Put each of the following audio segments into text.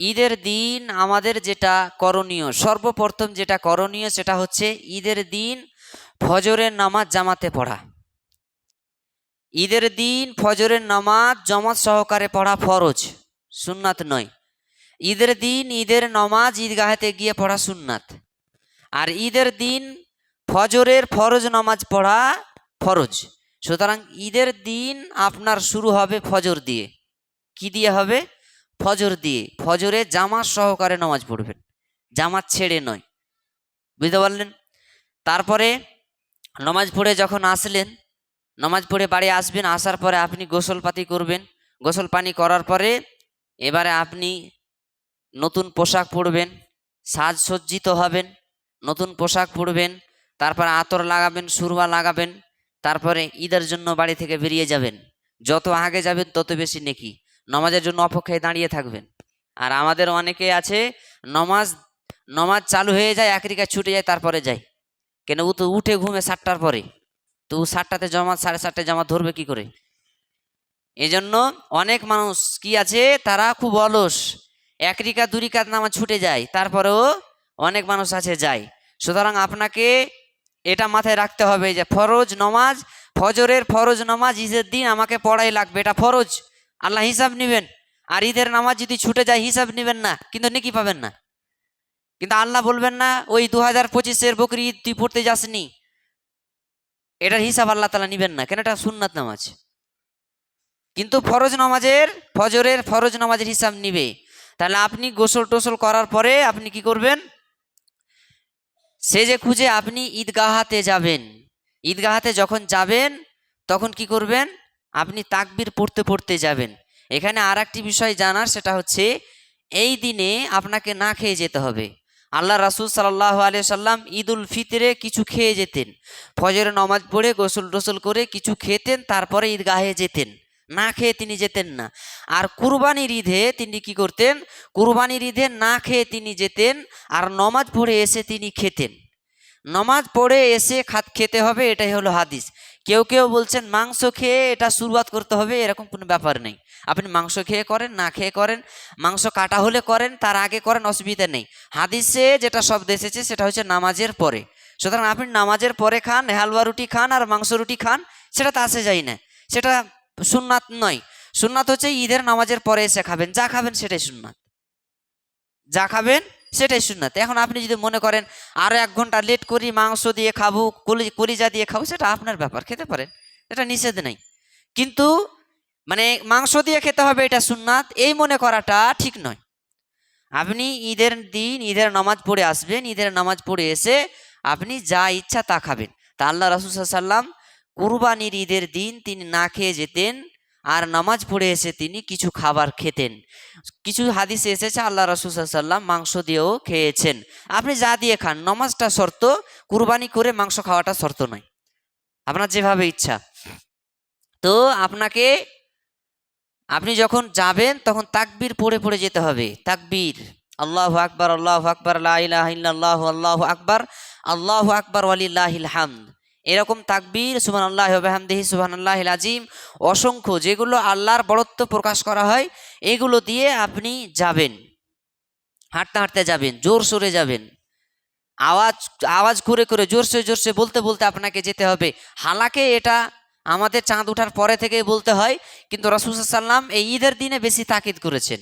ঈদের দিন আমাদের যেটা করণীয়, সর্বপ্রথম যেটা করণীয় সেটা হচ্ছে ঈদের দিন ফজরের নামাজ জামাতে পড়া। ঈদের দিন ফজরের নামাজ জামাত সহকারে পড়া ফরজ, সুন্নাত নয়। ঈদের দিন ঈদের নামাজ ঈদগাহেতে গিয়ে পড়া সুন্নাত। আর ঈদের দিন ফজরের ফরজ নামাজ পড়া ফরজ। সুতরাং ঈদের দিন আপনার শুরু হবে ফজর দিয়ে। কি দিয়ে হবে? ফজর দিয়ে। ফজরে জামাত সহকারে নামাজ পড়বেন, জামাত ছেড়ে নয়। বুঝতে পারলেন? তারপরে নামাজ পড়ে যখন আসলেন, নামাজ পড়ে বাড়ি আসবেন, আসার পরে আপনি গোসল পাতি করবেন। গোসল পানি করার পরে এবারে আপনি নতুন পোশাক পরবেন, সাজসজ্জিত হবেন, নতুন পোশাক পরবেন, তারপরে আতর লাগাবেন, সুরমা লাগাবেন, তারপরে ঈদের জন্য বাড়ি থেকে বেরিয়ে যাবেন। যত আগে যাবেন তত বেশি নেকি। নামাজের জন্য অপেক্ষায় দাঁড়িয়ে থাকবেন। আর আমাদের অনেকে আছে নমাজ চালু হয়ে যায়, এক রিকা ছুটে যায়, তারপরে যায়। কেন? ও তো উঠে ঘুমে 7টার পরে, তো 7টাতে জমাত, 7:30টায় জমাত ধরবে কি করে? এজন্য অনেক মানুষ কি আছে, তারা খুব অলস, 1 রিকাত 2 রিকাত নামাজ ছুটে যায়, তারপরেও অনেক মানুষ আছে যায়। সুতরাং আপনাকে এটা মাথায় রাখতে হবে যে ফরজ নমাজ, ফজরের ফরজ নামাজ ঈদের দিন আমাকে পড়াই লাগবে, এটা ফরজ। আল্লাহ হিসাব নেবেন। আর ঈদের নামাজ যদি ছুটে যায় হিসাব নেবেন না, কিন্তু নেকি পাবেন না। কিন্তু আল্লাহ বলবেন না ওই 2025-এর বকরি ঈদ তুই পড়তে যাসনি, এটার হিসাব আল্লাহ তাআলা নেবেন না। কেন? এটা সুন্নাত নামাজ। কিন্তু ফজরের ফরজ নামাজের হিসাব নিবে। তাহলে আপনি গোসল টোসল করার পরে আপনি কি করবেন? সেজে খুঁজে আপনি ঈদগাহাতে যাবেন। ঈদগাহাতে যখন যাবেন তখন কি করবেন? আপনি তাকবীর পড়তে পড়তে যাবেন। এখানে আর একটি বিষয় জানার, সেটা হচ্ছে এই দিনে আপনাকে না খেয়ে যেতে হবে। আল্লাহ রাসূল সাল্লাল্লাহু আলাইহি সাল্লাম ঈদুল ফিতরে কিছু খেয়ে যেতেন। ফজরের নামাজ পড়ে গোসল টোসল করে কিছু খেতেন, তারপরে ঈদগাহে যেতেন। না খেয়ে তিনি যেতেন না। আর কুরবানির ঈদে তিনি কি করতেন? কুরবানির ঈদে না খেয়ে তিনি যেতেন, আর নমাজ পড়ে এসে তিনি খেতেন। নমাজ পড়ে এসে খেতে হবে, এটাই হলো হাদিস। কেউ কেউ বলছেন মাংস খেয়ে এটা শুরুয়াত করতে হবে, এরকম কোনো ব্যাপার নেই। আপনি মাংস খেয়ে করেন, না খেয়ে করেন, মাংস কাটা হলে করেন, তার আগে করেন, অসুবিধা নেই। হাদিসে যেটা শব্দ এসেছে সেটা হচ্ছে নামাজের পরে। সুতরাং আপনি নামাজের পরে খান, হালুয়া রুটি খান আর মাংস রুটি খান, সেটা তো আসে যায় না, সেটা সুন্নাত নয়। সুন্নাত হচ্ছে ঈদের নামাজের পরে এসে খাবেন, যা খাবেন সেটাই সুন্নাত, যা খাবেন সেটাই সুন্নাত। এখন আপনি যদি মনে করেন আরো 1 ঘন্টা লেট করি মাংস দিয়ে খাবো, কলিজা দিয়ে খাবো, সেটা আপনার ব্যাপার, খেতে পারেন, এটা নিষেধ নেই। কিন্তু মানে মাংস দিয়ে খেতে হবে এটা সুন্নাত, এই মনে করাটা ঠিক নয়। আপনি ঈদের দিন ঈদের নামাজ পড়ে আসবেন, ঈদের নামাজ পড়ে এসে আপনি যা ইচ্ছা তা খাবেন। তা আল্লাহ রাসূল সাল্লাল্লাহু আলাইহি ওয়াসাল্লাম কুরবানির ঈদের দিন তিনি না খেয়ে যেতেন, আর নামাজ পড়ে এসে তিনি কিছু খাবার খেতেন। কিছু হাদিসে এসেছে আল্লাহ রাসূল সাল্লাল্লাহু আলাইহি ওয়াসাল্লাম মাংস দিয়েও খেয়েছেন। আপনি যা দিয়ে খান, নামাজটা শর্ত, কুরবানি করে মাংস খাওয়াটা শর্ত নয়, আপনার যেভাবে ইচ্ছা। তো আপনি যখন যাবেন তখন তাকবীর পড়ে পড়ে যেতে হবে। তাকবীর, আল্লাহু আকবার, আল্লাহু আকবার, লা ইলাহা ইল্লাল্লাহু, আল্লাহু আকবার, আল্লাহু আকবার ওয়ালিল্লাহিল হামদ, এরকম তাকবীর, সুবহানাল্লাহি ওয়া বিহামদিহি, সুবহানাল্লাহিল আযীম, অসংখ্য যেগুলো আল্লাহর বড়ত্ব প্রকাশ করা হয়, এগুলো দিয়ে আপনি যাবেন। হাঁটতে হাঁটতে যাবেন, জোর সোরে যাবেন, আওয়াজ আওয়াজ করে করে জোরসে জোরসে বলতে বলতে আপনাকে যেতে হবে। হালাকে এটা আমাদের চাঁদ ওঠার পরে থেকে বলতে হয়, কিন্তু রাসূল সাল্লাল্লাহু আলাইহি ওয়াসাল্লাম এই ঈদের দিনে বেশি তাকিদ করেছেন।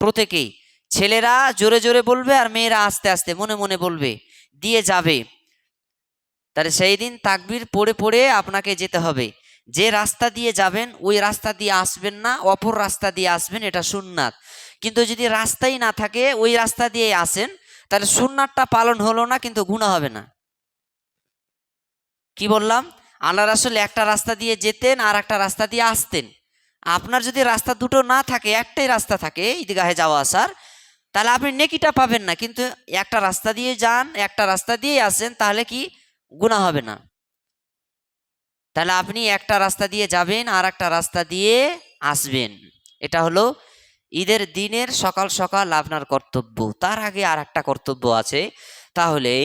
প্রত্যেকেই, ছেলেরা জোরে জোরে বলবে আর মেয়েরা আস্তে আস্তে মনে মনে বলবে, দিয়ে যাবে। তাহলে সেই দিন তাকবীর পড়ে পড়ে আপনাকে যেতে হবে। যে রাস্তা দিয়ে যাবেন ওই রাস্তা দিয়ে আসবেন না, অপর রাস্তা দিয়ে আসবেন, এটা সুন্নাত। কিন্তু যদি রাস্তাই না থাকে ওই রাস্তা দিয়ে আসেন, তাহলে সুন্নাতটা পালন হলো না, কিন্তু গুনাহ হবে না। কি বললাম? আল্লাহ রাসূল একটা রাস্তা দিয়ে যেতেন আর একটা রাস্তা দিয়ে আসতেন। আপনার যদি রাস্তা দুটো না থাকে, একটাই রাস্তা থাকে ঈদগাহে যাওয়া আসার, তাহলে আপনি নেকিটা পাবেন না। কিন্তু একটা রাস্তা দিয়ে যান, একটা রাস্তা দিয়ে আসেন, তাহলে কি গুনাহ হবে না। তাহলে আপনি একটা রাস্তা দিয়ে যাবেন আর একটা রাস্তা দিয়ে আসবেন, এটা হলো ঈদের দিনের সকাল সকাল আপনার কর্তব্য। তার আগে আর একটা কর্তব্য আছে, তাহলে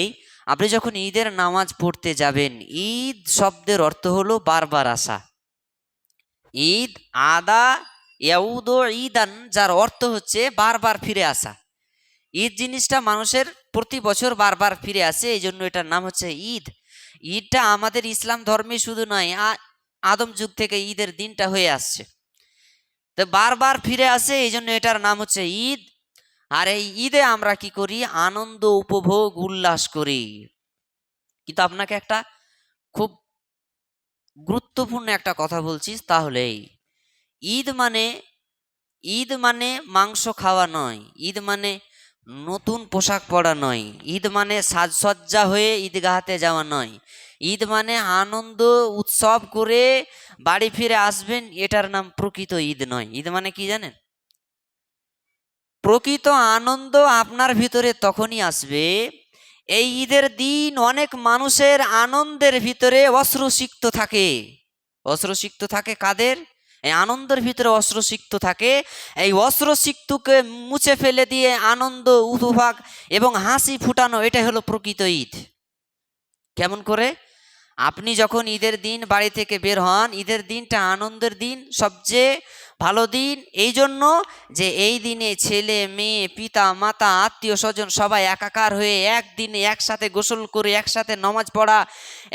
আপনি যখন ঈদের নামাজ পড়তে যাবেন, ঈদ শব্দের অর্থ হলো বারবার আসা। ঈদ আদা ইয়াউদ ঈদান, যার অর্থ হচ্ছে বারবার ফিরে আসা। ঈদ জিনিসটা মানুষের প্রতি বছর বারবার ফিরে আসে, এই জন্য এটার নাম হচ্ছে ঈদ। ঈদটা আমাদের ইসলাম ধর্মে শুধু নয়, আদম যুগ থেকে ঈদের দিনটা হয়ে আসছে, তো বারবার ফিরে আসে, এই জন্য এটার নাম হচ্ছে ঈদ। আর এই ঈদে আমরা কি করি? আনন্দ উপভোগ উল্লাস করি। কিন্তু আপনাকে একটা খুব গুরুত্বপূর্ণ একটা কথা বলছি, তাহলে ঈদ মানে ঈদ মানে মাংস খাওয়া নয়, ঈদ মানে নতুন পোশাক পরা নয়, ঈদ মানে সাজসজ্জা হয়ে ঈদগাহতে যাওয়া নয়, ঈদ মানে আনন্দ উৎসব করে বাড়ি ফিরে আসবেন, এটার নাম প্রকৃত ঈদ নয়। ঈদ মানে কি জানেন? প্রকৃত আনন্দ আপনার ভিতরে তখনই আসবে, এই ঈদের দিন অনেক মানুষের আনন্দের ভিতরে অশ্রুসিক্ত থাকে। অশ্রুসিক্ত থাকে কাদের? এই আনন্দের ভিতরে অশ্রুসিক্ত থাকে। এই অশ্রুসিক্তকে মুছে ফেলে দিয়ে আনন্দ উপভোগ এবং হাসি ফুটানো, এটাই হলো প্রকৃত ঈদ। কেমন করে? আপনি যখন ঈদের দিন বাড়ি থেকে বের হন, ঈদের দিনটা আনন্দের দিন, সবচেয়ে ভালো দিন, এই জন্য যে এই দিনে ছেলে মেয়ে পিতা মাতা আত্মীয় স্বজন সবাই একাকার হয়ে একদিনে একসাথে গোসল করে একসাথে নামাজ পড়া,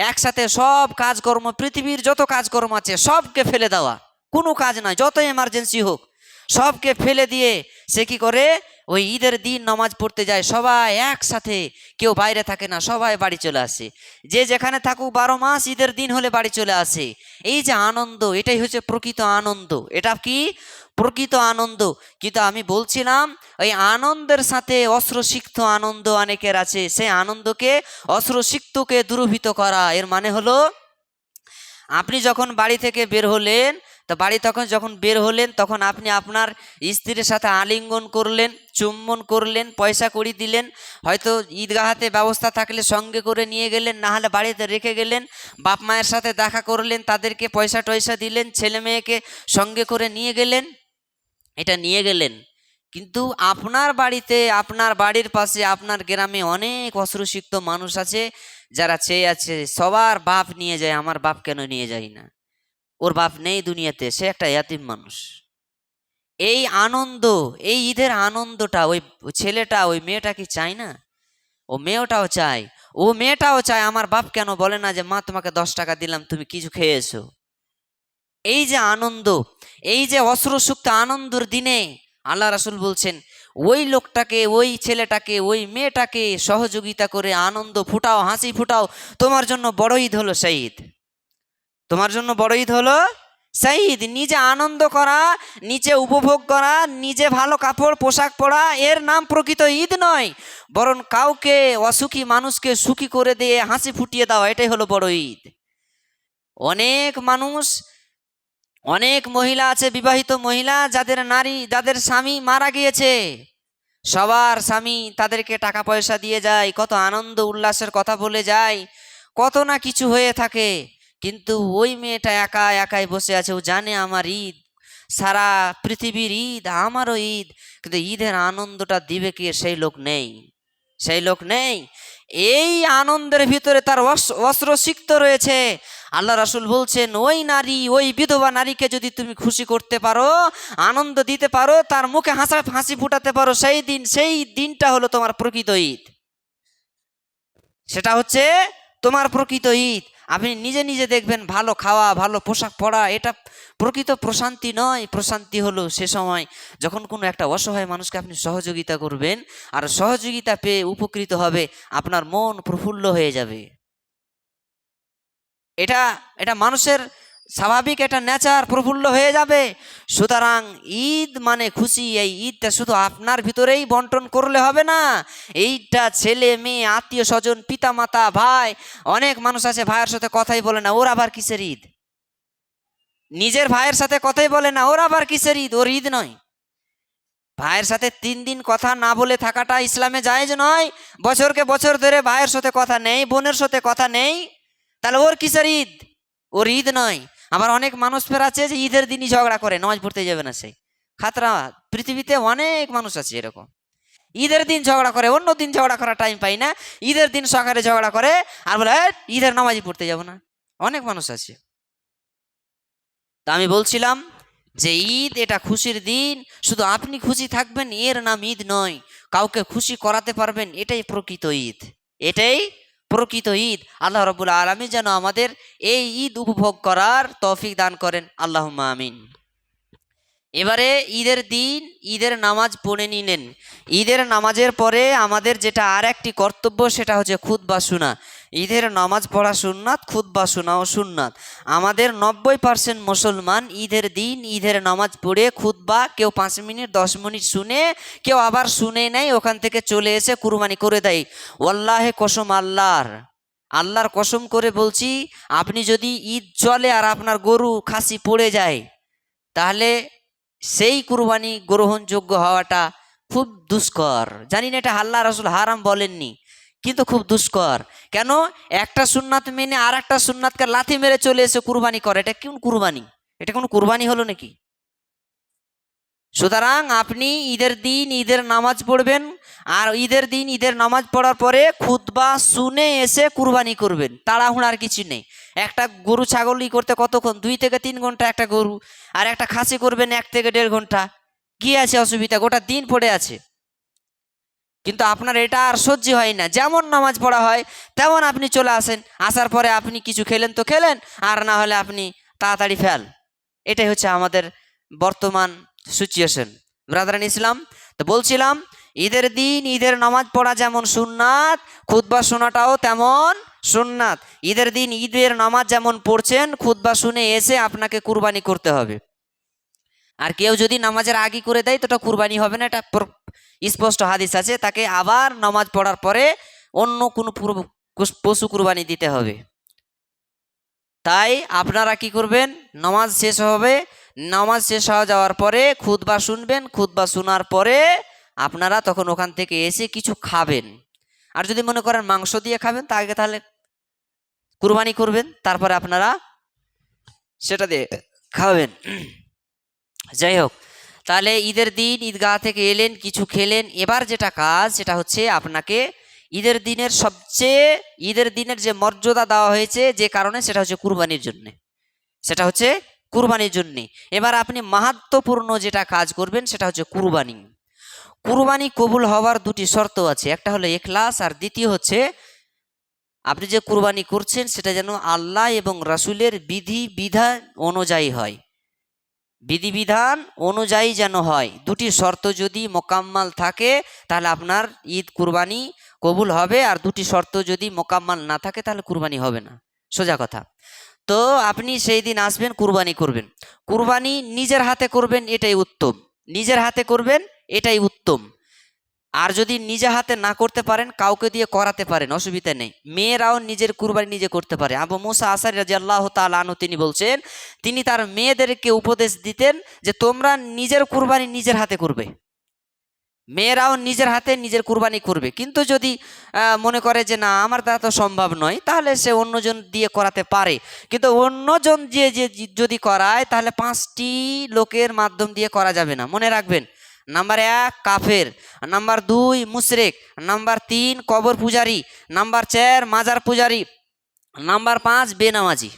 একসাথে সব কাজকর্ম, পৃথিবীর যত কাজকর্ম আছে সবকে ফেলে দেওয়া, কোনো কাজ নয়, যত এমার্জেন্সি হোক সবকে ফেলে দিয়ে সে কি করে? ওই ঈদের দিন নামাজ পড়তে যায়, সবাই একসাথে, কেউ বাইরে থাকে না, সবাই বাড়ি চলে আসে, যে যেখানে থাকুক 12 মাস ঈদের দিন হলে বাড়ি চলে আসে। এই যে আনন্দ, এটাই হচ্ছে প্রকৃত আনন্দ। এটা কি? প্রকৃত আনন্দ। কিন্তু আমি বলছিলাম ওই আনন্দের সাথে অশ্রুসিক্ত আনন্দ অনেকের আছে, সেই আনন্দকে অশ্রুসিক্তকে দূরীভূত করা, এর মানে হলো আপনি যখন বাড়ি থেকে বের হলেন, তো বাড়ি যখন বের হলেন তখন আপনি আপনার স্ত্রীর সাথে আলিঙ্গন করলেন, চুম্বন করলেন, পয়সা কড়ি দিলেন, হয়তো ঈদগাহাতে ব্যবস্থা থাকলে সঙ্গে করে নিয়ে গেলেন, না হলে বাড়িতে রেখে গেলেন, বাপ মায়ের সাথে দেখা করলেন, তাদেরকে পয়সা টয়সা দিলেন, ছেলে মেয়েকে সঙ্গে করে নিয়ে গেলেন, এটা নিয়ে গেলেন। কিন্তু আপনার বাড়িতে, আপনার বাড়ির পাশে, আপনার গ্রামে অনেক অশ্রুসিক্ত মানুষ আছে, যারা চেয়ে আছে সবার বাপ নিয়ে যায়, আমার বাপ কেন নিয়ে যায় না? ওর বাপ নেই দুনিয়াতে, সে একটা ইয়াতিম মানুষ। এই আনন্দ, এই ঈদের আনন্দটা ওই ছেলেটা ওই মেয়েটা কি চায় না? ও মেয়েটাও চায়, ও মেয়েটাও চায় আমার বাপ কেন বলে না যে মা তোমাকে 10 টাকা দিলাম, তুমি কিছু খেয়ে এসো। এই যে আনন্দ, এই যে অশ্রুসুক্ত আনন্দের দিনে আল্লাহ রাসূল বলছেন ওই লোকটাকে, ওই ছেলেটাকে, ওই মেয়েটাকে সহযোগিতা করে আনন্দ ফুটাও, হাসি ফুটাও, তোমার জন্য বড় ঈদ হলো সেই ঈদ। তোমার জন্য বড় ঈদ হলো সেই ঈদ। নিজে আনন্দ করা, নিজে উপভোগ করা, নিজে ভালো কাপড় পোশাক পরা, এর নাম প্রকৃত ঈদ নয়, বরং কাউকে অসুখী মানুষকে সুখী করে দিয়ে হাসি ফুটিয়ে দাও, এটাই হলো বড় ঈদ। অনেক মানুষ, অনেক মহিলা আছে, বিবাহিত মহিলা, যাদের স্বামী মারা গিয়েছে, সবার স্বামী তাদেরকে টাকা পয়সা দিয়ে যায়, কত আনন্দ উল্লাসের কথা বলে যায়, কত না কিছু হয়ে থাকে, কিন্তু ওই মেয়েটা একা একাই বসে আছে, ও জানে আমার ঈদ, সারা পৃথিবীর ঈদ, আমারও ঈদ, কিন্তু ঈদের আনন্দটা দিবে কে? সেই লোক নেই, সেই লোক নেই। এই আনন্দের ভিতরে তার অশ্রুসিক্ত রয়েছে। আল্লাহ রাসূল বলছেন ওই নারী, ওই বিধবা নারীকে যদি তুমি খুশি করতে পারো, আনন্দ দিতে পারো, তার মুখে হাসি ফুটাতে পারো, সেই দিনটা হলো তোমার প্রকৃত ঈদ। সেটা হচ্ছে তোমার প্রকৃত ঈদ। আপনি নিজে নিজে দেখবেন ভালো খাওয়া, ভালো পোশাক পরা, এটা প্রকৃত প্রশান্তি নয়। প্রশান্তি হলো সে সময় যখন কোনো একটা অসহায় মানুষকে আপনি সহযোগিতা করবেন, আর সহযোগিতা পেয়ে উপকৃত হবে, আপনার মন প্রফুল্ল হয়ে যাবে। এটা এটা মানুষের স্বাভাবিক, এটা নেচার, প্রফুল্ল হয়ে যাবে। সুতরাং ঈদ মানে খুশি, এই ঈদটা শুধু আপনার ভিতরেই বন্টন করলে হবে না, এইটা ছেলে মেয়ে আত্মীয় স্বজন পিতা মাতা ভাই, অনেক মানুষ আছে ভাইয়ের সাথে কথাই বলে না, ওর আবার কিসের ঈদ? নিজের ভাইয়ের সাথে কথাই বলে না, ওর আবার কিসের ঈদ? ওর ঈদ নয়। ভাইয়ের সাথে 3 দিন কথা না বলে থাকাটা ইসলামে জায়েজ নয়। বছরকে বছর ধরে ভাইয়ের সাথে কথা নেই, বোনের সাথে কথা নেই, তাহলে ওর কিসের ঈদ? ওর ঈদ নয়। আবার অনেক মানুষ ফের আছে যে ঈদের দিনই ঝগড়া করে, নামাজ পড়তে যাবে না, সেই খাতরা। পৃথিবীতে অনেক মানুষ আছে এরকম, ঈদের দিন ঝগড়া করে, অন্য দিন ঝগড়া করার টাইম পাই না, ঈদের দিন সকালে ঝগড়া করে আর বলে ঈদের নামাজই পড়তে যাব না। অনেক মানুষ আছে। তা আমি বলছিলাম যে ঈদ এটা খুশির দিন, শুধু আপনি খুশি থাকবেন এর নাম ঈদ নয়, কাউকে খুশি করাতে পারবেন এটাই প্রকৃত ঈদ। এটাই প্রকৃত ঈদ। আল্লাহ রাব্বুল আলামিন যেন আমাদের এই ঈদ উপভোগ করার তৌফিক দান করেন, আল্লাহুম্মা আমিন। এবারে ঈদের দিন ঈদের নামাজ পড়ে নিলেন। ঈদের নামাজের পরে আমাদের যেটা আর একটি কর্তব্য সেটা হচ্ছে খুতবা শোনা। ঈদের নামাজ পড়া সুন্নাত, খুতবা শোনাও সুন্নাত। আমাদের 90% মুসলমান ঈদের দিন ঈদের নামাজ পড়ে খুতবা কেউ 5 মিনিট 10 মিনিট শুনে, কেউ আবার শুনে নেয়, ওখান থেকে চলে এসে কুরবানি করে দেয়। ওয়াল্লাহে কসম আল্লাহর কসম করে বলছি, আপনি যদি ঈদ চলে আর আপনার গরু খাসি পড়ে যায়, তাহলে সেই কুরবানি গ্রহণযোগ্য হওয়াটা খুব দুষ্কর। জানি না এটা আল্লাহ রাসূল হারাম বলেননি, কিন্তু খুব দুষ্কর। কেন? একটা সুন্নাত মেনে আর একটা সুন্নাতকে লাথি মেরে চলে এসে কুরবানি করে, এটা কোন কুরবানি? এটা কোনো কুরবানি হলো নাকি? সুতরাং আপনি ঈদের দিন ঈদের নামাজ পড়বেন, আর ঈদের দিন ঈদের নামাজ পড়ার পরে খুতবা শুনে এসে কুরবানি করবেন। তাড়াহুড়ার কিছু নেই। একটা গরু ছাগলই করতে কতক্ষণ? 2 থেকে 3 ঘন্টা একটা গরু। আর একটা খাসি করবেন 1 থেকে 1.5 ঘন্টা। কি আছে অসুবিধা? গোটা দিন পড়ে আছে। কিন্তু আপনার এটা আর সহ্য হয় না। যেমন নামাজ পড়া হয় তেমন আপনি চলে আসেন, আসার পরে আপনি কিছু খেলেন তো খেলেন, আর না হলে আপনি তাড়াতাড়ি ফেল। এটাই হচ্ছে আমাদের বর্তমান সিচুয়েশন। ব্রাদারান ইসলাম, তো বলছিলাম ঈদের দিন ঈদের নামাজ পড়া যেমন সুন্নাত, খুতবা শোনাটাও তেমন সুন্নাত। ঈদের দিন ঈদের নামাজ যেমন পড়ছেন, খুতবা শুনে এসে আপনাকে কুরবানি করতে হবে। আর কেউ যদি নামাজের আগে করে দেয় তো ওটা কুরবানি হবে না, এটা স্পষ্ট হাদিস আছে। তাকে আবার নামাজ পড়ার পরে অন্য কোনো পশু কুরবানি দিতে হবে। তাই আপনারা কি করবেন? নামাজ শেষ হবে, নামাজ শেষ হয়ে যাওয়ার পরে খুতবা শুনবেন, খুতবা শোনার পরে আপনারা তখন ওখান থেকে এসে কিছু খাবেন। আর যদি মনে করেন মাংস দিয়ে খাবেন তা আগে তাহলে কুরবানি করবেন, তারপরে আপনারা সেটা দিয়ে খাবেন। যাই হোক, তাহলে ঈদের দিন ঈদগাহ থেকে এলেন, কিছু খেলেন। এবার যেটা কাজ সেটা হচ্ছে আপনাকে ঈদের দিনের যে মর্যাদা দেওয়া হয়েছে যে কারণে, সেটা হচ্ছে কুরবানির জন্যে। সেটা হচ্ছে কুরবানির জন্যে। এবার আপনি মাহাত্ম্যপূর্ণ যেটা কাজ করবেন সেটা হচ্ছে কুরবানি। কুরবানি কবুল হওয়ার 2টি শর্ত আছে। একটা হলো ইখলাস, আর দ্বিতীয় হচ্ছে আপনি যে কুরবানি করছেন সেটা যেন আল্লাহ এবং রাসূলের বিধিবিধান অনুযায়ী হয়, বিধিবিধান অনুযায়ী যেন হয়। 2টি শর্ত যদি মোকাম্মাল থাকে তাহলে আপনার ঈদ কুরবানি কবুল হবে, আর 2টি শর্ত যদি মোকাম্মাল না থাকে তাহলে কুরবানি হবে না, সোজা কথা। তো আপনি সেই দিন আসবেন, কুরবানি করবেন। কুরবানি নিজের হাতে করবেন, এটাই উত্তম। নিজের হাতে করবেন, এটাই উত্তম। আর যদি নিজে হাতে না করতে পারেন, কাউকে দিয়ে করাতে পারেন, অসুবিধা নেই। মেয়েরাও নিজের কুরবানি নিজে করতে পারে। আবু মুসা আশআরী রাদিয়াল্লাহু তাআলা আনহু তিনি বলছেন, তিনি তার মেয়েদেরকে উপদেশ দিতেন যে তোমরা নিজের কুরবানি নিজের হাতে করবে। মেয়েরাও নিজের হাতে নিজের কুরবানি করবে। কিন্তু যদি মনে করে যে না আমার দ্বারা তো সম্ভব নয়, তাহলে সে অন্যজন দিয়ে করাতে পারে। কিন্তু অন্যজন দিয়ে যে যদি করায় তাহলে 5টি লোকের মাধ্যম দিয়ে করা যাবে না, মনে রাখবেন। নাম্বার 1 কাফের, নাম্বার 2 মুশরিক, নাম্বার 3 কবর পূজারি, নাম্বার 4 মাজার পূজারি, নাম্বার 5 বেনামাজি।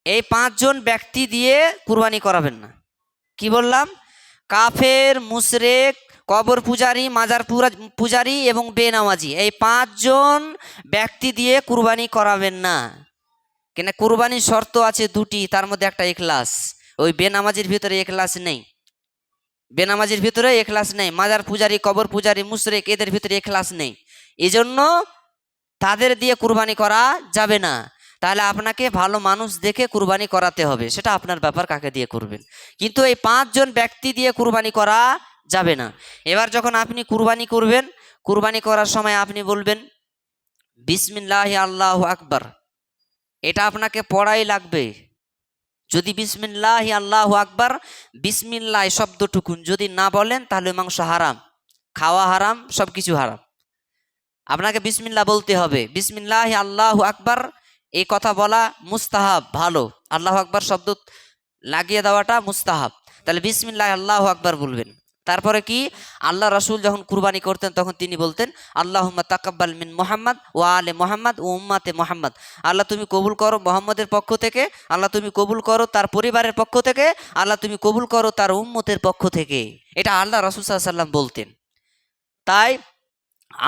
এই 5 জন ব্যক্তি দিয়ে কুরবানি করাবেন না। কি বললাম? কাফের, মুশরিক, কবর পূজারি, মাজার পূজারি এবং বেনামাজি, এই 5 জন ব্যক্তি দিয়ে কুরবানি করাবেন না। কেন? কুরবানির শর্ত আছে 2টি, তার মধ্যে একটা ইখলাস। ওই বেনামাজির ভিতরে ইখলাস নেই, বেনামাজির ভিতরে ইখলাস নেই। মাজার পূজারি, কবর পূজারি, মুশরিক, এদের ভিতরে ইখলাস নেই। এজন্য তাদের দিয়ে কুরবানি করা যাবে না। তাহলে আপনাকে ভালো মানুষ দেখে কুরবানি করাতে হবে, সেটা আপনার ব্যাপার কাকে দিয়ে করবেন। কিন্তু এই 5 জন ব্যক্তি দিয়ে কুরবানি করা যাবে না। এবার যখন আপনি কুরবানি করবেন, কুরবানি করার সময় আপনি বলবেন বিসমিল্লাহি আল্লাহু আকবার। এটা আপনাকে পড়াই লাগবে। যদি বিসমিল্লাহি আল্লাহু আকবার, বিসমিল্লাহ শব্দটুকুন যদি না বলেন তাহলে মাংস হারাম, খাওয়া হারাম, সব কিছু হারাম। আপনাকে বিসমিল্লাহ বলতে হবে। বিসমিল্লাহি আল্লাহু আকবার এই কথা বলা মুস্তাহাব, ভালো। আল্লাহু আকবার শব্দ লাগিয়ে দেওয়াটা মুস্তাহাব। তাহলে বিসমিল্লাহি আল্লাহু আকবার বলবেন। তারপরে কি, আল্লাহ রাসূল যখন কুরবানি করতেন তখন তিনি বলতেন আল্লাহুম্মা তাকাব্বাল মিন মুহাম্মদ ওয়া আলে মুহাম্মদ ও উম্মাতে মুহাম্মদ। আল্লাহ তুমি কবুল করো মুহাম্মদের পক্ষ থেকে, আল্লাহ তুমি কবুল করো তার পরিবারের পক্ষ থেকে, আল্লাহ তুমি কবুল করো তার উম্মতের পক্ষ থেকে। এটা আল্লাহ রাসূল সাল্লাল্লাহু আলাইহি ওয়াসাল্লাম বলতেন। তাই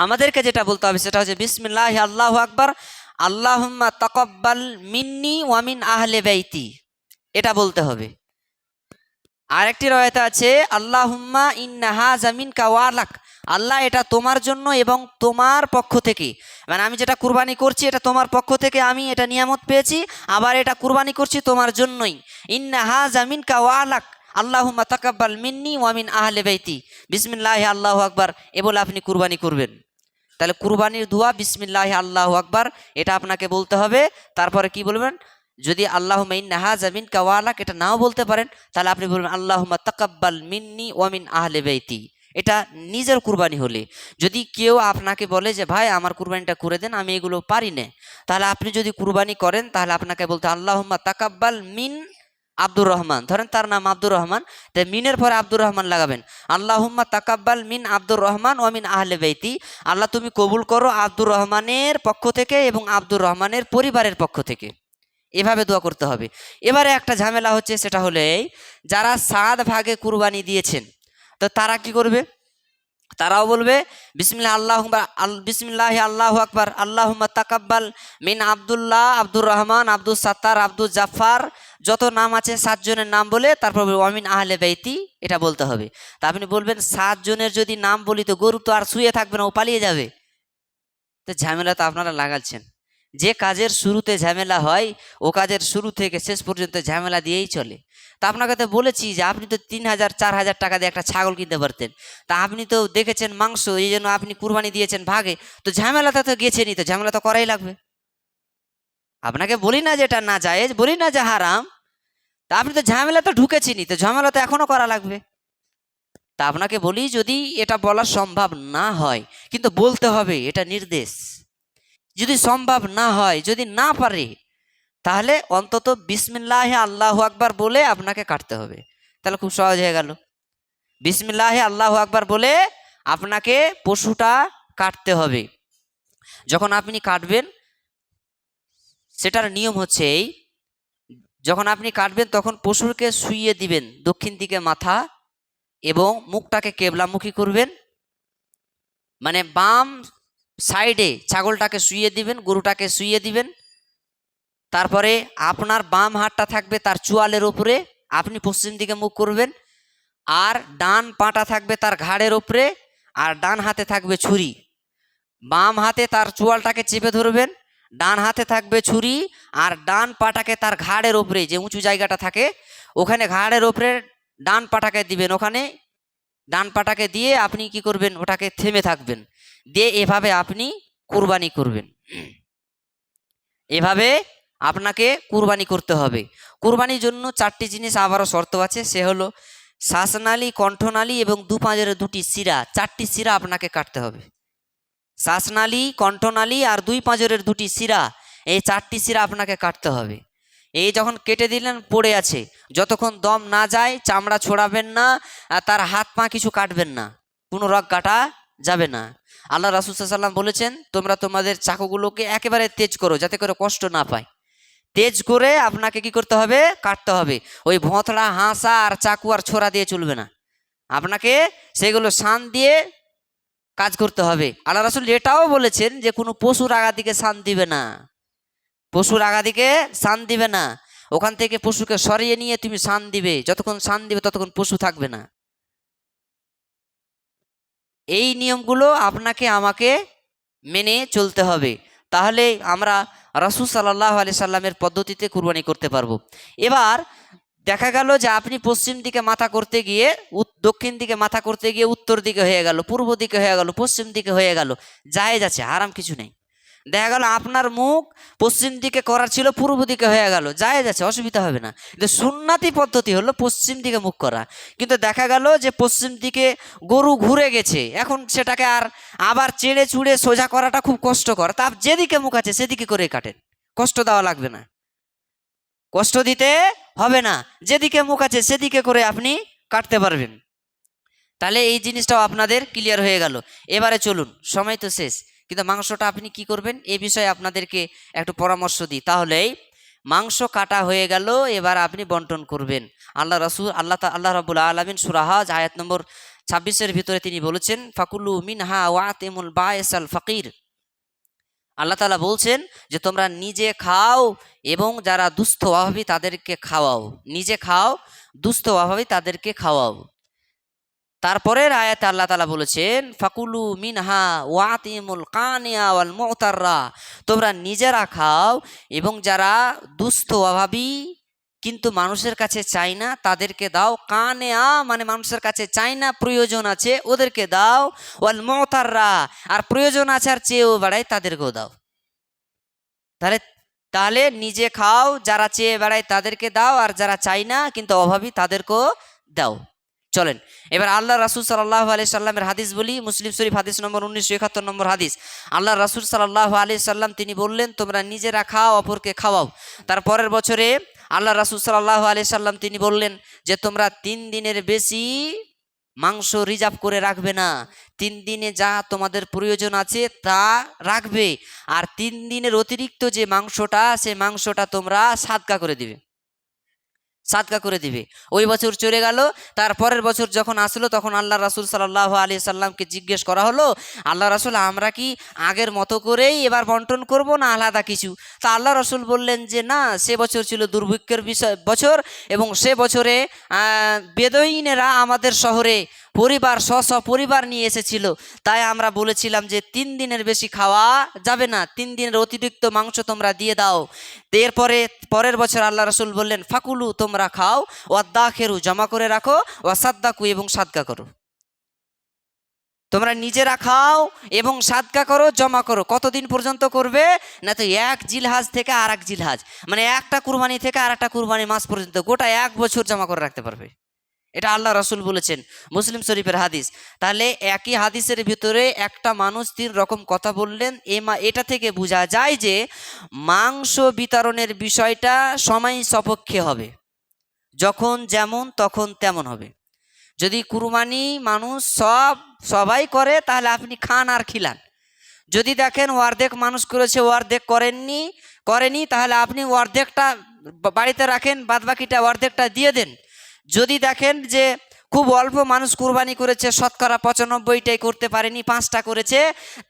আমাদেরকে যেটা বলতে হবে সেটা হচ্ছে বিসমিল্লাহি আল্লাহু আকবার, আল্লাহুম্মা তাকাব্বাল মিন্নি ওয়া মিন আহলে বাইতি, এটা বলতে হবে। আরেকটি রয়াতে আছে আল্লাহুম্মা ইন্না হাযা মিনকা ওয়া লাক, আল্লাহ এটা তোমার জন্য এবং তোমার পক্ষ থেকে, মানে আমি যেটা কুরবানি করছি এটা তোমার পক্ষ থেকে আমি এটা নিয়ামত পেয়েছি, আবার এটা কুরবানি করছি তোমার জন্যই। ইন্না হাযা মিনকা ওয়া লাক আল্লাহুম্মা তাকাব্বাল মিন্নি ওয়া মিন আহলে বাইতি, বিসমিল্লাহি আল্লাহু আকবার, এ বলে আপনি কুরবানি করবেন। তাহলে কুরবানির দোয়া বিসমিল্লাহি আল্লাহু আকবার এটা আপনাকে বলতে হবে। তারপরে কি বলবেন, যদি আল্লাহুম্মা ইন্না হাযা মিনকা ওয়া লাক এটা নাও বলতে পারেন, তাহলে আপনি বলবেন আল্লাহুম্মা তাকাব্বাল মিন্নি ওয়া মিন আহলে বাইতি। এটা নিজের কুরবানি হলে। যদি কেউ আপনাকে বলে যে ভাই আমার কুরবানিটা করে দেন, আমি এগুলো পারি না, তাহলে আপনি যদি কুরবানি করেন তাহলে আপনাকে বলতে আল্লাহুম্মা তাকাব্বাল মিন আব্দুর রহমান, ধরেন তার নাম আব্দুর রহমান, তাই মিনের পরে আব্দুর রহমান লাগাবেন। আল্লাহুম্মা তাকাব্বাল মিন আব্দুর রহমান ওয়া মিন আহলে বাইতি, আল্লাহ তুমি কবুল করো আব্দুর রহমানের পক্ষ থেকে এবং আব্দুর রহমানের পরিবারের পক্ষ থেকে। এভাবে দোয়া করতে হবে। এবারে একটা ঝামেলা হচ্ছে, সেটা হলে যারা 7 ভাগে কুরবানি দিয়েছেন, তো তারা কি করবে, তারাও বলবে বিসমিল্লাহি আল্লাহু আকবার, আল্লাহুম্মা তাকাব্বাল মিন আব্দুল্লাহ, আব্দুর রহমান, আব্দুল সাত্তার, আব্দুল জাফার, যত নাম আছে 7 জনের নাম বলে তারপর ওয়া মিন আহলে বাইতি এটা বলতে হবে। তা আপনি বলবেন 7 জনের যদি নাম বলি তো গরু তো আর শুয়ে থাকবে না, ও পালিয়ে যাবে। তো ঝামেলা তো আপনারা লাগাচ্ছেন। যে কাজের শুরুতে ঝামেলা হয় ও কাজের শুরু থেকে শেষ পর্যন্ত ঝামেলা দিয়েই চলে। তা আপনাকে তো বলেছি যে আপনি তো 3,000 4,000 টাকা দিয়ে একটা ছাগল কিনতে পারতেন, তা আপনি তো দেখেছেন মাংস, এই জন্য আপনি কুরবানি দিয়েছেন ভাগে, তো ঝামেলাটা তো গেছেনই, তো ঝামেলা তো করাই লাগবে। আপনাকে বলি না যে এটা না জায়েজ, বলি না যে হারাম, তা আপনি তো ঝামেলা তো ঢুকেছেনই, তো ঝামেলা তো এখনো করা লাগবে। তা আপনাকে বলি যদি এটা বলা সম্ভব না হয়, কিন্তু বলতে হবে, এটা নির্দেশ। যদি সম্ভব না হয়, যদি না পারে, তাহলে অন্তত বিসমিল্লাহি আল্লাহু আকবার বলে আপনাকে কাটতে হবে। তাহলে খুব সহজ হয়ে গেল। বিসমিল্লাহি আল্লাহু আকবার বলে আপনাকে পশুটা কাটতে হবে। যখন আপনি কাটবেন সেটার নিয়ম হচ্ছে এই, যখন আপনি কাটবেন তখন পশুকে শুইয়ে দিবেন দক্ষিণ দিকে মাথা এবং মুখটাকে কেবলামুখী করবেন, মানে বাম সাইডে ছাগলটাকে শুইয়ে দিবেন, গরুটাকে শুইয়ে দিবেন। তারপরে আপনার বাম হাতটা থাকবে তার চোয়ালের উপরে, আপনি পশ্চিম দিকে মুখ করবেন, আর ডান পাটা থাকবে তার ঘাড়ের উপরে, আর ডান হাতে থাকবে ছুরি। বাম হাতে তার চোয়ালটাকে চেপে ধরবেন, ডান হাতে থাকবে ছুরি, আর ডান পাটাকে তার ঘাড়ের উপরে যে উঁচু জায়গাটা থাকে ওখানে ঘাড়ের উপরে ডান পাটাকে দিবেন, ওখানে ডান পাটাকে দিয়ে আপনি কি করবেন, ওটাকে থেমে থাকবেন, দিয়ে এভাবে আপনি কুরবানি করবেন। এভাবে আপনাকে কুরবানি করতে হবে। কুরবানির জন্য 4টি জিনিস আবারও শর্ত আছে, সে হলো শ্বাসনালী, কণ্ঠনালী এবং দু পাঁজরের 2টি শিরা, 4টি শিরা আপনাকে কাটতে হবে। শ্বাসনালী, কণ্ঠনালী আর 2 পাঁজরের 2টি শিরা, এই 4টি শিরা আপনাকে কাটতে হবে। এই যখন কেটে দিলেন পড়ে আছে, যতক্ষণ দম না যায় চামড়া ছোড়াবেন না, আর তার হাত পা কিছু কাটবেন না, কোনো রগ কাটা যাবে না। আল্লাহ রাসূল সাল্লাল্লাহু আলাইহি ওয়াসাল্লাম বলেছেন তোমরা তোমাদের চাকুগুলোকে একেবারে তেজ করো যাতে করে কষ্ট না পায়। তেজ করে আপনাকে কি করতে হবে, কাটতে হবে। ওই ভোঁতড়া হাঁসা আর চাকু আর ছোরা দিয়ে চলবে না, আপনাকে সেগুলো শান দিয়ে কাজ করতে হবে। আল্লাহ রাসূল এটাও বলেছেন যে কোনো পশুর আগাদিকে শান দিবে না, পশুর আগাদিকে শান দিবে না, ওখান থেকে পশুকে সরিয়ে নিয়ে তুমি শান দিবে, যতক্ষণ শান দিবে ততক্ষণ পশু থাকবে না। এই নিয়মগুলো আপনাকে আমাকে মেনে চলতে হবে, তাহলে আমরা রাসূল সাল্লাল্লাহু আলাইহি সাল্লামের পদ্ধতিতে কুরবানি করতে পারবো। এবার দেখা গেল যে আপনি পশ্চিম দিকে মাথা করতে গিয়ে দক্ষিণ দিকে মাথা করতে গিয়ে উত্তর দিকে হয়ে গেল, পূর্ব দিকে হয়ে গেল, পশ্চিম দিকে হয়ে গেল, জায়েজ আছে, হারাম কিছু নেই। দেখা গেল আপনার মুখ পশ্চিম দিকে করার ছিল, পূর্ব দিকে হয়ে গেল, জায়েজ আছে, অসুবিধা হবে না। কিন্তু সুন্নাতি পদ্ধতি হলো পশ্চিম দিকে মুখ করা। কিন্তু দেখা গেল যে পশ্চিম দিকে গরু ঘুরে গেছে, এখন সেটাকে আর আবার চেড়ে চুড়ে সোজা করাটা খুব কষ্টকর, তা যেদিকে মুখ আছে সেদিকে করে কাটেন, কষ্ট দেওয়া লাগবে না, কষ্ট দিতে হবে না, যেদিকে মুখ আছে সেদিকে করে আপনি কাটতে পারবেন। তাহলে এই জিনিসটাও আপনাদের ক্লিয়ার হয়ে গেল। এবারে চলুন, সময় তো শেষ, কিন্তু মাংসটা আপনি কি করবেন এ বিষয়ে আপনাদেরকে একটু পরামর্শ দিই। তাহলেই মাংস কাটা হয়ে গেল, এবার আপনি বন্টন করবেন। আল্লাহ রাব্বুল আলামিন সূরা হজ আয়াত নম্বর 26-এর ভিতরে তিনি বলেছেন, ফাকুলু মিনহা ওয়াতিমুল বায়েসাল ফাকির। আল্লাহ তাআলা বলছেন যে তোমরা নিজে খাও এবং যারা দুস্থ অভাবী তাদেরকে খাওয়াও। নিজে খাও, দুস্থ অভাবী তাদেরকে খাওয়াও। তারপরের আয়াতে আল্লাহ তাআলা বলেছেন, ফাকুলু মিনহা ওয়াতিমুল কানিয়া ওয়াল মুতাররা। তোমরা নিজেরা খাও এবং যারা দুস্থ অভাবী কিন্তু মানুষের কাছে চাই না তাদেরকে দাও। কানেয়া মানে মানুষের কাছে চাই না, প্রয়োজন আছে ওদেরকে দাও। ওয়াল মুতাররা আর প্রয়োজন আছে আর চেয়েও বেড়ায় তাদেরকেও দাও। তাহলে তাহলে নিজে খাও, যারা চেয়ে বেড়ায় তাদেরকে দাও, আর যারা চাই না কিন্তু অভাবী তাদেরকেও দাও। চলেন এবার আল্লাহ রাসূল সাল্লাল্লাহু আলাইহি সাল্লামের হাদিস বলি। মুসলিম শরীফ হাদিস নম্বর 1971 নম্বর হাদিস। আল্লাহ রাসূল সাল্লাল্লাহু আলাইহি সাল্লাম তিনি বললেন, তোমরা নিজেরা খাও, অপরকে খাওয়াও। তারপরের বছরে আল্লাহ রাসূল সাল্লাল্লাহু আলাইহি সাল্লাম তিনি বললেন যে তোমরা 3 দিনের বেশি মাংস রিজার্ভ করে রাখবে না। 3 দিনে যা তোমাদের প্রয়োজন আছে তা রাখবে, আর 3 দিনের অতিরিক্ত যে মাংসটা সে মাংসটা তোমরা সাদকা করে দিবে। ওই বছর চলে গেল। তারপরের বছর যখন আসলো তখন আল্লাহ রাসূল সাল্লাল্লাহু আলাইহি সাল্লামকে জিজ্ঞেস করা হলো, আল্লাহ রাসূল আমরা কি আগের মতো করেই এবার বন্টন করব না আলাদা কিছু? তা আল্লাহ রাসূল বললেন যে না, সে বছর ছিল দুর্ভিক্ষের বছর এবং সে বছরে বেদুইনেরা আমাদের শহরে পরিবার নিয়ে এসেছিল, তাই আমরা বলেছিলাম যে 3 দিনের বেশি খাওয়া যাবে না, 3 দিনের অতিরিক্ত মাংস তোমরা দিয়ে দাও। এরপরে পরের বছর আল্লাহ রাসূল বললেন, ফাকুলু তোমরা খাও, ওয়াদ্দাখিরু জমা করে রাখো, ওয়াসাদ্দাকু এবং সাদকা করো। তোমরা নিজেরা খাও এবং সাদকা করো, জমা করো। কতদিন পর্যন্ত করবে না? তো 1 জিলহাজ থেকে আর 1 জিলহাজ, মানে একটা কুরবানি থেকে আর একটা কুরবানি মাস পর্যন্ত গোটা 1 বছর জমা করে রাখতে পারবে। এটা আল্লাহ রাসূল বলেছেন, মুসলিম শরীফের হাদিস। তাহলে একই হাদিসের ভিতরে একটা মানুষ 3 রকম কথা বললেন। এটা থেকে বোঝা যায় যে মাংস বিতরণের বিষয়টা সময় সাপেক্ষে হবে, যখন যেমন তখন তেমন হবে। যদি কুরবানি মানুষ সবাই করে তাহলে আপনি খান আর খিলান। যদি দেখেন অর্ধেক মানুষ করেছে অর্ধেক করেনি তাহলে আপনি অর্ধেকটা বাড়িতে রাখেন, বাদবাকিটা অর্ধেকটা দিয়ে দেন। যদি দেখেন যে খুব অল্প মানুষ কুরবানি করেছে, শতকরা 95টাই করতে পারেনি, 5টা করেছে,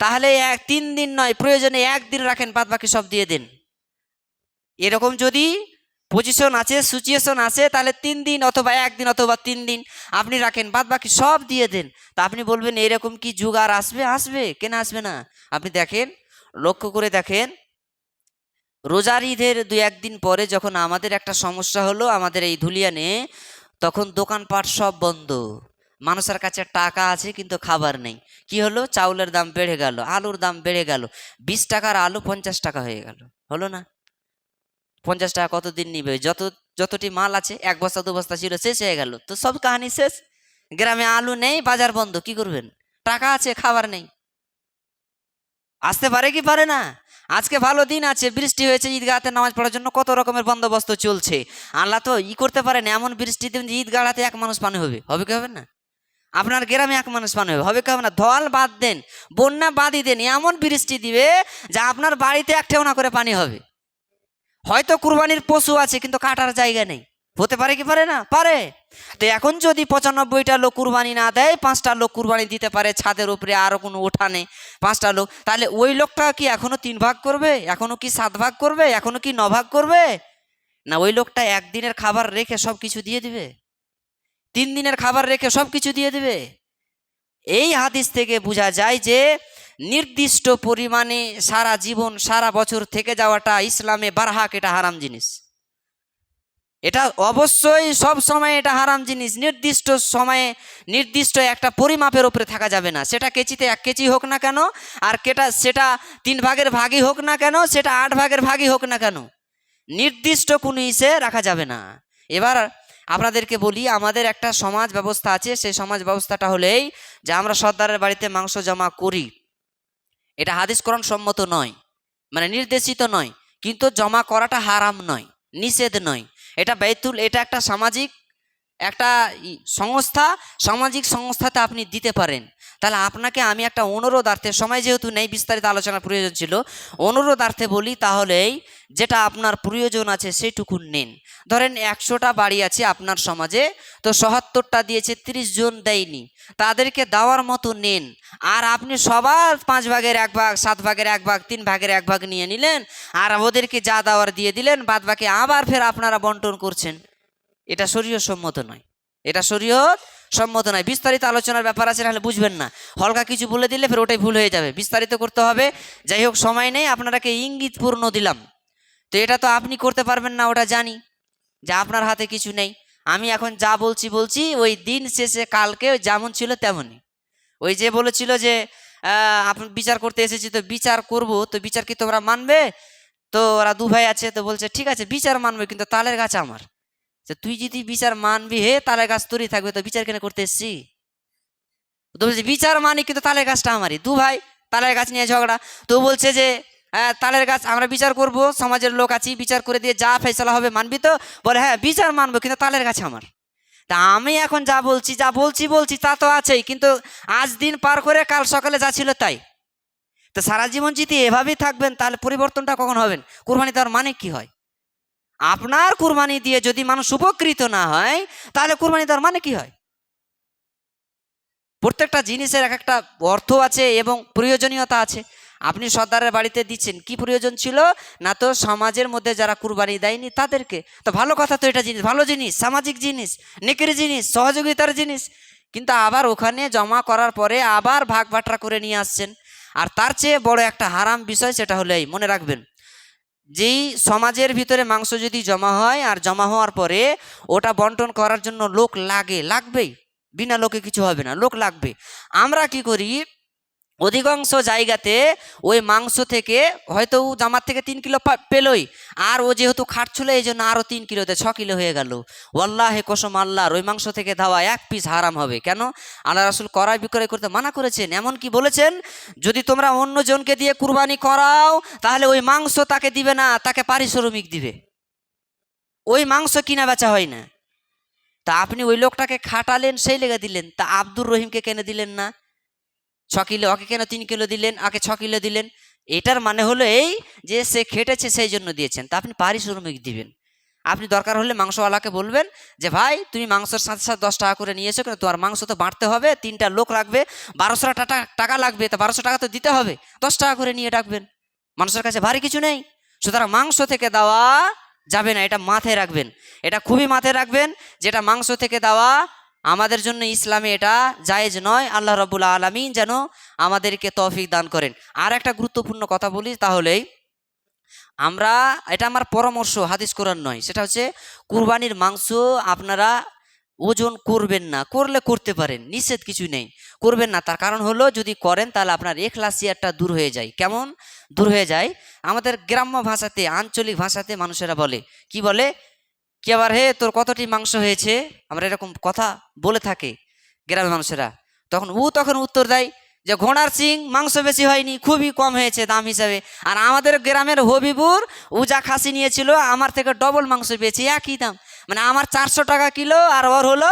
তাহলে 3 দিন নয়, প্রয়োজনে 1 দিন রাখেন, বাদবাকি সব দিয়ে দেন। এরকম যদি সিচুয়েশন আছে তাহলে 3 দিন অথবা 1 দিন অথবা 3 দিন আপনি রাখেন, বাদবাকি সব দিয়ে দেন। তা আপনি বলবেন এরকম কি যুগ আর আসবে? কেন আসবে না? আপনি দেখেন, লক্ষ্য করে দেখেন, রোজার ঈদের 2-1 দিন পরে যখন আমাদের একটা সমস্যা হলো আমাদের এই ধুলিয়ানে, তখন দোকানপাট সব বন্ধ। মানুষের কাছে টাকা আছে কিন্তু খাবার নেই। কি হলো? চাউলের দাম বেড়ে গেল, আলুর দাম বেড়ে গেল। 20 টাকার আলু 50 টাকা হয়ে গেল। হলো না? 50 টাকা কতদিন নিবে? যতটি মাল আছে, 1 বস্তা 2 বস্তা ছিল, শেষ হয়ে গেল, তো সব কাহানি শেষ। গ্রামে আলু নেই, বাজার বন্ধ, কি করবেন? টাকা আছে, খাবার নেই। আসতে পারে কি পারে না? আজকে ভালো দিন আছে, বৃষ্টি হয়েছে, ঈদগাহতে নামাজ পড়ার জন্য কত রকমের বন্দোবস্ত চলছে। আল্লাহ তো করতে পারেন এমন বৃষ্টি দেবেন যে ঈদগাহতে 1 মানুষ পানি হবে কি হবে না? আপনার গ্রামে 1 মানুষ পানি হবে কি হবে না? ধল বাদ দেন, বন্যা বাদই দেন, এমন বৃষ্টি দিবে যে আপনার বাড়িতে 1 ঠেউনা করে পানি হবে। হয়তো কুরবানির পশু আছে কিন্তু কাটার জায়গা নেই। হতে পারে কি পারে না? পারে। তো এখন যদি 95টা লোক কুরবানি না দেয়, 5টা লোক কুরবানি দিতে পারে, ছাদের উপরে আরো কোনো উঠানে 5টা লোক, তাহলে ওই লোকটা কি এখনো 3 ভাগ করবে? এখনো কি 7 ভাগ করবে? এখনো কি 9 ভাগ করবে? না, ওই লোকটা 1 দিনের খাবার রেখে সব কিছু দিয়ে দিবে, 3 দিনের খাবার রেখে সব কিছু দিয়ে দিবে। এই হাদিস থেকে বোঝা যায় যে নির্দিষ্ট পরিমাণে সারা জীবন সারা বছর থেকে যাওয়াটা ইসলামে বারহাক, এটা হারাম জিনিস। এটা অবশ্যই সব সময় এটা হারাম জিনিস। নির্দিষ্ট সময়ে নির্দিষ্ট একটা পরিমাপের উপরে থাকা যাবে না। সেটা কেজিতে 1 কেজি হোক না কেন, আর সেটা 3 ভাগের ভাগই হোক না কেন, সেটা 8 ভাগের ভাগই হোক না কেন, নির্দিষ্ট কোনো ইসে রাখা যাবে না। এবার আপনাদেরকে বলি, আমাদের একটা সমাজ ব্যবস্থা আছে। সেই সমাজ ব্যবস্থাটা হলেই যে আমরা সর্দারের বাড়িতে মাংস জমা করি। এটা হাদিস কোরআন সম্মত নয়, মানে নির্দেশিত নয়, কিন্তু জমা করাটা হারাম নয়, নিষেধ নয়। এটা একটা সামাজিক একটা সংস্থা, সামাজিক সংস্থাতে আপনি দিতে পারেন। তাহলে আপনাকে আমি একটা অনুরোধার্থে, সময় যেহেতু নেই, বিস্তারিত আলোচনার প্রয়োজন ছিল, অনুরোধার্থে বলি তাহলেই যেটা আপনার প্রয়োজন আছে সেইটুকু নিন। ধরেন 100টা বাড়ি আছে আপনার সমাজে, তো 77টা দিয়েছে, 30 জন দেয়নি, তাদেরকে দেওয়ার মতো নেন। আর আপনি সবার 5 ভাগের 1 ভাগ, 7 ভাগের 1 ভাগ, 3 ভাগের 1 ভাগ নিয়ে নিলেন, আর ওদেরকে যা দেওয়ার দিয়ে দিলেন, বাদ বাকি আবার ফের আপনারা বন্টন করছেন। এটা শরীয়ত সম্মত নয়, এটা শরীয়ত সম্মত নয়। বিস্তারিত আলোচনার ব্যাপার আছে, নাহলে বুঝবেন না। হালকা কিছু বলে দিলে ফের ওটাই ভুল হয়ে যাবে, বিস্তারিত করতে হবে। যাই হোক, সময় নেই, আপনারাকে ইঙ্গিতপূর্ণ দিলাম। তো এটা তো আপনি করতে পারবেন না, ওটা জানি যে আপনার হাতে কিছু নেই। আমি এখন যা বলছি ওই দিন শেষে কালকে যেমন ছিল তেমনই। ওই যে বলেছিল যে আপনি বিচার করতে এসেছি, তো বিচার করব, তো বিচার কি তোমরা মানবে? তো ওরা 2 ভাই আছে, তো বলছে ঠিক আছে বিচার মানবে, কিন্তু তালের গাছ আমার। তুই যদি বিচার মানবি, হে তালের গাছ তোরই থাকবে, তো বিচার কেন করতে এসছি? তো বলছে বিচার মানি, কিন্তু তালের গাছটা আমারই। 2 ভাই তালের গাছ নিয়ে ঝগড়া। তো বলছে যে তালের গাছ আমরা বিচার করব, সমাজের লোক আছি, বিচার করে দিয়ে যা ফেসলা হবে মানবি তো? বলে হ্যাঁ বিচার মানবো, কিন্তু তালের গাছ আমার। তা আমি এখন যা বলছি তা তো আছেই, কিন্তু আজ দিন পার করে কাল সকালে যা ছিল তাই। তো সারা জীবন যদি এভাবেই থাকবেন, তাহলে পরিবর্তনটা কখন হবেন? কুরবানি দেওয়ার মানে কি হয়? আপনার কুরবানি দিয়ে যদি মানুষ উপকৃত না হয়, তাহলে কুরবানি দেওয়ার মানে কি হয়? প্রত্যেকটা জিনিসের এক একটা অর্থ আছে এবং প্রয়োজনীয়তা আছে। আপনি সর্দারের বাড়িতে দিচ্ছেন, কি প্রয়োজন ছিল? না তো সমাজের মধ্যে যারা কুরবানি দেয়নি তাদেরকে। তো ভালো কথা, তো এটা জিনিস, ভালো জিনিস, সামাজিক জিনিস, নেকির জিনিস, সহযোগিতার জিনিস। কিন্তু আবার ওখানে জমা করার পরে আবার ভাগ বাটরা করে নিয়ে আসছেন। আর তার চেয়ে বড় একটা হারাম বিষয়, সেটা হলো এই, মনে রাখবেন, যেই সমাজের ভিতরে মাংস যদি জমা হয়, আর জমা হওয়ার পরে ওটা বন্টন করার জন্য লোক লাগবেই, বিনা লোকে কিছু হবে না, লোক লাগবে। আমরা কি করি, অধিকাংশ জায়গাতে ওই মাংস থেকে হয়তো ও জামার থেকে 3 কিলো পেলই, আর ও যেহেতু খাটছিল এই জন্য আরও 3 কিলোতে 6 কিলো হয়ে গেল। ওয়াল্লাহে কসম আল্লাহর, ওই মাংস থেকে দেওয়া 1 পিস হারাম হবে। কেন? আল্লাহ রাসূল ক্রয় বিক্রয় করতে মানা করেছেন। এমন কি বলেছেন, যদি তোমরা অন্য জনকে দিয়ে কুরবানি করাও, তাহলে ওই মাংস তাকে দিবে না, তাকে পারিশ্রমিক দিবে। ওই মাংস কিনা বেচা হয় না। তা আপনি ওই লোকটাকে খাটালেন, সেই লেগে দিলেন। তা আব্দুর রহিমকে কেন দিলেন না 6 কিলো, ওকে কেন 3 কিলো দিলেন, আগে 6 কিলো দিলেন? এটার মানে হলো এই যে সে খেটেছে সেই জন্য দিয়েছেন, তা আপনি পারিশ্রমিক দিবেন। আপনি দরকার হলে মাংসওয়ালাকে বলবেন যে ভাই তুমি মাংসের সাথে সাথে 10 টাকা করে নিয়েছো, কিন্তু তোমার মাংস তো বাড়তে হবে, 3টা লোক লাগবে, 1200 টাকা লাগবে, তা 1200 টাকা তো দিতে হবে, 10 টাকা করে নিয়ে ডাকবেন। মানুষের কাছে ভারী কিছু নেই। সুতরাং মাংস থেকে দেওয়া যাবে না, এটা মাথায় রাখবেন, এটা খুবই মাথায় রাখবেন, যেটা মাংস থেকে দেওয়া আমাদের জন্য ইসলামে এটা জায়েজ নয়। আল্লাহ রাব্বুল আলামিন যেন আমাদেরকে তৌফিক দান করেন। আর একটা গুরুত্বপূর্ণ কথা বলি, তাহলেই আমরা, এটা আমার পরামর্শ, হাদিস কোরআন নয়, সেটা হচ্ছে কুরবানির মাংস আপনারা ওজন করবেন না, করলে করতে পারেন, নিষেধ কিছু নেই, করবেন না। তার কারণ হলো যদি করেন তাহলে আপনার এখলাসিয়াতটা দূর হয়ে যায়। কেমন দূর হয়ে যায়? আমাদের গ্রাম্য ভাষাতে, আঞ্চলিক ভাষাতে মানুষেরা বলে, কি বলে, কি আবার হে তোর কতটি মাংস হয়েছে, আমরা এরকম কথা বলে থাকে গ্রামের মানুষেরা। তখন উত্তর দেয় যে ঘোড়ার সিং মাংস বেশি হয়নি, খুবই কম হয়েছে দাম হিসাবে। আর আমাদের গ্রামের হবিবুর ও যা খাসি নিয়েছিল আমার থেকে ডবল মাংস পেয়েছে, একই দাম। মানে আমার 400 টাকা কিলো, আর ওর হলো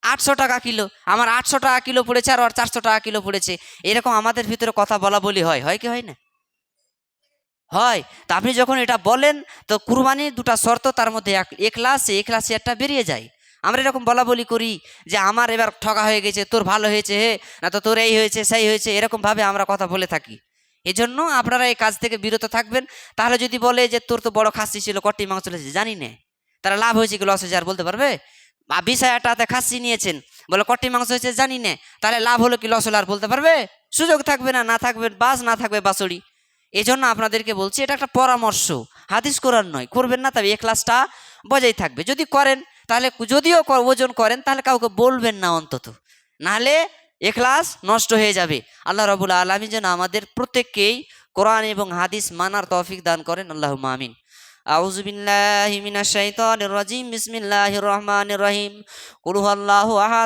800 টাকা কিলো। আমার 800 টাকা কিলো পড়েছে, আর ওর 400 টাকা কিলো পড়েছে। এরকম আমাদের ভিতরে কথা বলা বলি হয়, হয় কি হয় না? হয়। তা আপনি যখন এটা বলেন, তো কুরবানির 2টা শর্ত, তার মধ্যে এখলাস একটা বেরিয়ে যায়। আমরা এরকম বলা বলি করি যে আমার এবার ঠকা হয়ে গেছে, তোর ভালো হয়েছে হে, না তো তোর এই হয়েছে সেই হয়েছে, এরকমভাবে আমরা কথা বলে থাকি। এজন্য আপনারা এই কাজ থেকে বিরত থাকবেন। তাহলে যদি বলে যে তোর তো বড় খাসি ছিল, কটি মাংস হয়েছে, জানি না, তারা লাভ হয়েছে কি লস হয়েছে আর বলতে পারবে? 20,000 টাকাতে খাসি নিয়েছেন, বলে কটি মাংস হয়েছে জানি না, তাহলে লাভ হলো কি লস হলো আর বলতে পারবে? সুযোগ থাকবে না, না থাকবে বাস, না থাকবে বাসুড়ি। এই জন্য আপনাদেরকে বলছি, এটা একটা পরামর্শ, হাদিস কোরআন নয়। করবেন না, তবে এখলাসটা বজায় থাকবে। যদি করেন তাহলে, যদিও ওজন করেন তাহলে কাউকে বলবেন না অন্তত, নাহলে এখলাস নষ্ট হয়ে যাবে। আল্লাহ রাব্বুল আলামিন যেন আমাদের প্রত্যেককেই কোরআন এবং হাদিস মানার তৌফিক দান করেন। আল্লাহুম্মা আমিন। আউযু বিল্লাহি মিনাশ শাইতানির রাজিম। বিসমিল্লাহির রহমানির রহিম। কুল হুয়াল্লাহু আহাদ।